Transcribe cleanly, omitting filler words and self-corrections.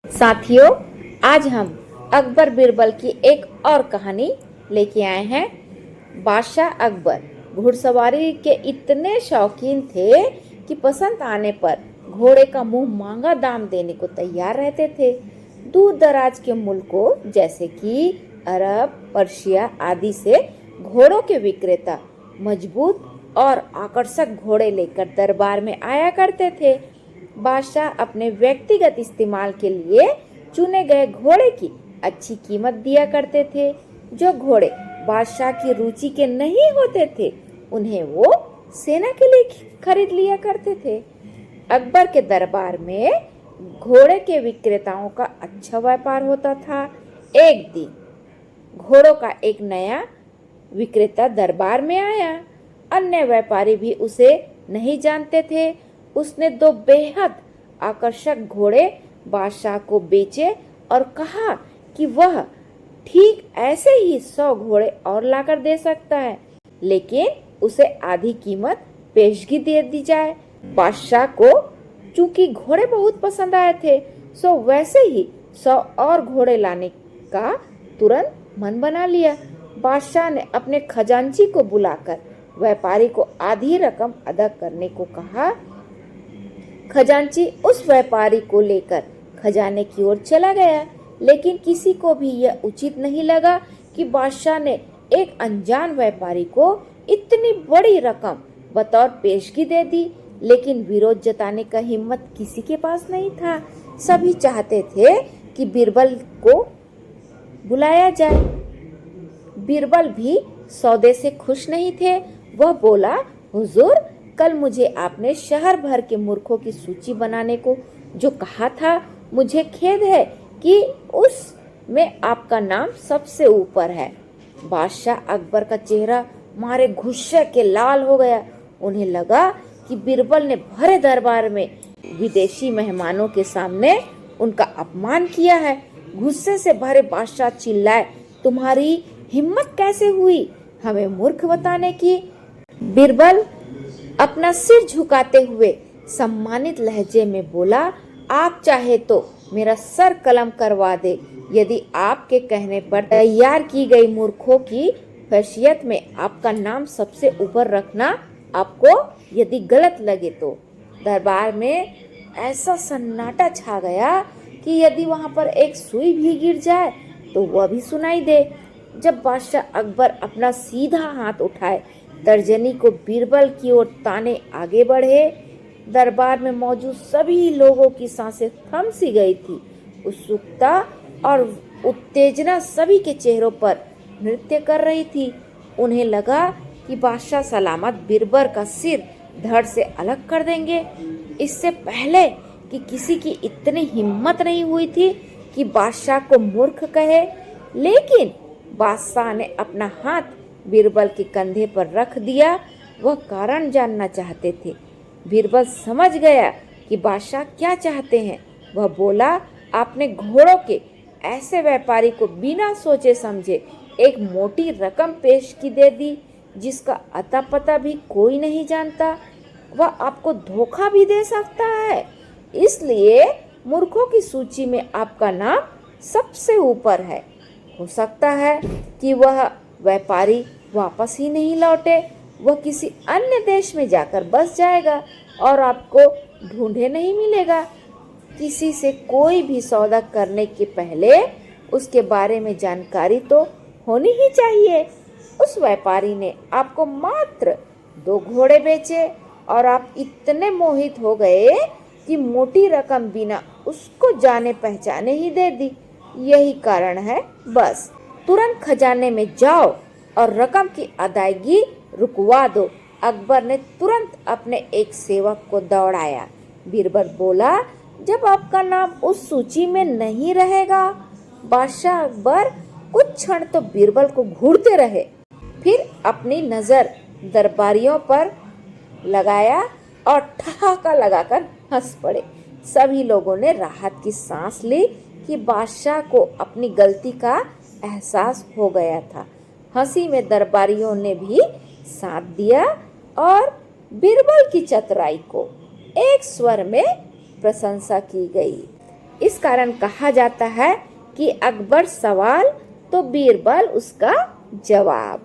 साथियों, आज हम अकबर बीरबल की एक और कहानी लेके आए हैं। बादशाह अकबर घुड़सवारी के इतने शौकीन थे कि पसंद आने पर घोड़े का मुंह मांगा दाम देने को तैयार रहते थे। दूर दराज के मुल्कों जैसे कि अरब, पर्शिया आदि से घोड़ों के विक्रेता मजबूत और आकर्षक घोड़े लेकर दरबार में आया करते थे। बादशाह अपने व्यक्तिगत इस्तेमाल के लिए चुने गए घोड़े की अच्छी कीमत दिया करते थे। जो घोड़े बादशाह की रुचि के नहीं होते थे, उन्हें वो सेना के लिए खरीद लिया करते थे। अकबर के दरबार में घोड़े के विक्रेताओं का अच्छा व्यापार होता था। एक दिन घोड़ों का एक नया विक्रेता दरबार में आया। अन्य व्यापारी भी उसे नहीं जानते थे। उसने दो बेहद आकर्षक घोड़े बादशाह को बेचे और कहा कि वह ठीक ऐसे ही 100 घोड़े और लाकर दे सकता है, लेकिन उसे आधी कीमत पेशगी दे दी जाए। बादशाह को चूंकि घोड़े बहुत पसंद आए थे, सो वैसे ही 100 और घोड़े लाने का तुरंत मन बना लिया। बादशाह ने अपने खजांची को बुलाकर व्यापारी को आधी रकम अदा करने को कहा। खजांची उस व्यापारी को लेकर खजाने की ओर चला गया, लेकिन किसी को भी यह उचित नहीं लगा कि बादशाह ने एक अनजान व्यापारी को इतनी बड़ी रकम बतौर पेशगी दे दी। लेकिन विरोध जताने का हिम्मत किसी के पास नहीं था। सभी चाहते थे कि बीरबल को बुलाया जाए। बीरबल भी सौदे से खुश नहीं थे। वह बोला, हुजूर, कल मुझे आपने शहर भर के मूर्खों की सूची बनाने को जो कहा था, मुझे खेद है कि उसमें आपका नाम सबसे ऊपर है। बादशाह अकबर का चेहरा मारे गुस्से के लाल हो गया। उन्हें लगा कि बीरबल ने भरे दरबार में विदेशी मेहमानों के सामने उनका अपमान किया है। गुस्से से भरे बादशाह चिल्लाए, तुम्हारी हिम्मत कैसे हुई हमें मूर्ख बताने की? बीरबल अपना सिर झुकाते हुए सम्मानित लहजे में बोला, आप चाहे तो मेरा सर कलम करवा दे। यदि आपके कहने पर तैयार की गई मूर्खों की हैसियत में आपका नाम सबसे ऊपर रखना आपको यदि गलत लगे तो। दरबार में ऐसा सन्नाटा छा गया कि यदि वहां पर एक सुई भी गिर जाए तो वह भी सुनाई दे। जब बादशाह अकबर अपना सीधा हाथ उठाए, तर्जनी को बीरबल की ओर ताने आगे बढ़े। दरबार में मौजूद सभी लोगों की सांसें थम सी गई थी। उत्सुकता और उत्तेजना सभी के चेहरों पर नृत्य कर रही थी। उन्हें लगा कि बादशाह सलामत बीरबल का सिर धड़ से अलग कर देंगे। इससे पहले कि किसी की इतनी हिम्मत नहीं हुई थी कि बादशाह को मूर्ख कहे, लेकिन बादशाह ने अपना हाथ बीरबल के कंधे पर रख दिया। वह कारण जानना चाहते थे। बीरबल समझ गया कि बादशाह क्या चाहते हैं। वह बोला, आपने घोड़ों के ऐसे व्यापारी को बिना सोचे समझे एक मोटी रकम पेश की दे दी, जिसका अता पता भी कोई नहीं जानता। वह आपको धोखा भी दे सकता है, इसलिए मूर्खों की सूची में आपका नाम सबसे ऊपर है। हो सकता है कि वह व्यापारी वापस ही नहीं लौटे। वह किसी अन्य देश में जाकर बस जाएगा और आपको ढूंढे नहीं मिलेगा। किसी से कोई भी सौदा करने के पहले उसके बारे में जानकारी तो होनी ही चाहिए। उस व्यापारी ने आपको मात्र 2 घोड़े बेचे और आप इतने मोहित हो गए कि मोटी रकम बिना उसको जाने पहचाने ही दे दी। यही कारण है। बस तुरंत खजाने में जाओ और रकम की अदायगी रुकवा दो। अकबर ने तुरंत अपने एक सेवक को दौड़ाया। बीरबल बोला, जब आपका नाम उस सूची में नहीं रहेगा। बादशाह अकबर कुछ क्षण तो बीरबल को घूरते रहे, फिर अपनी नजर दरबारियों पर लगाया और ठहाका लगाकर हंस पड़े। सभी लोगों ने राहत की सांस ली कि बादशाह को अपनी गलती का एहसास हो गया था। हंसी में दरबारियों ने भी साथ दिया और बीरबल की चतुराई को एक स्वर में प्रशंसा की गई। इस कारण कहा जाता है कि अकबर सवाल तो बीरबल उसका जवाब।